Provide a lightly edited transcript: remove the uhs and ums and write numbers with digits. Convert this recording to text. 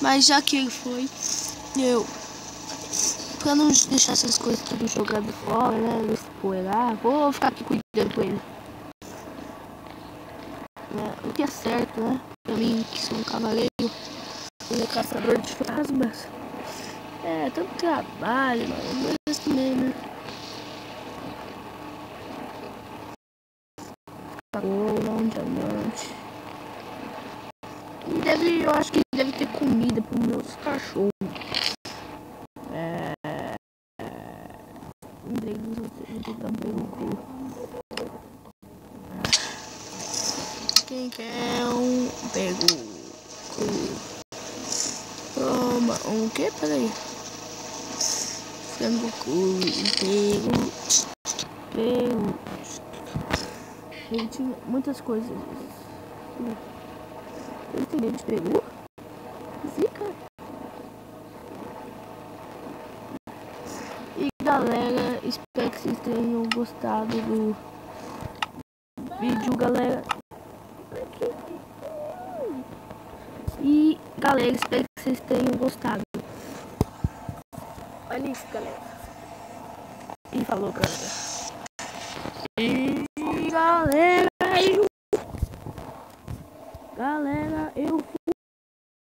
Mas já que ele foi, pra não deixar essas coisas tudo jogadas fora, né? Não spoiler, vou ficar aqui cuidando com ele. O que é certo, né? Pra mim, que sou um cavaleiro, um caçador de fantasmas. Tanto trabalho, mano, mas também, né? Um diamante. Eu acho que deve ter comida para os meus cachorros. Quem quer um pego? Toma, um que? Peraí. Frango pego. Gente, muitas coisas. Eu teria de pego. Fica. E galera, espero que vocês tenham gostado do vídeo, galera. E galera, espero que vocês tenham gostado. Olha isso, galera. E falou, galera.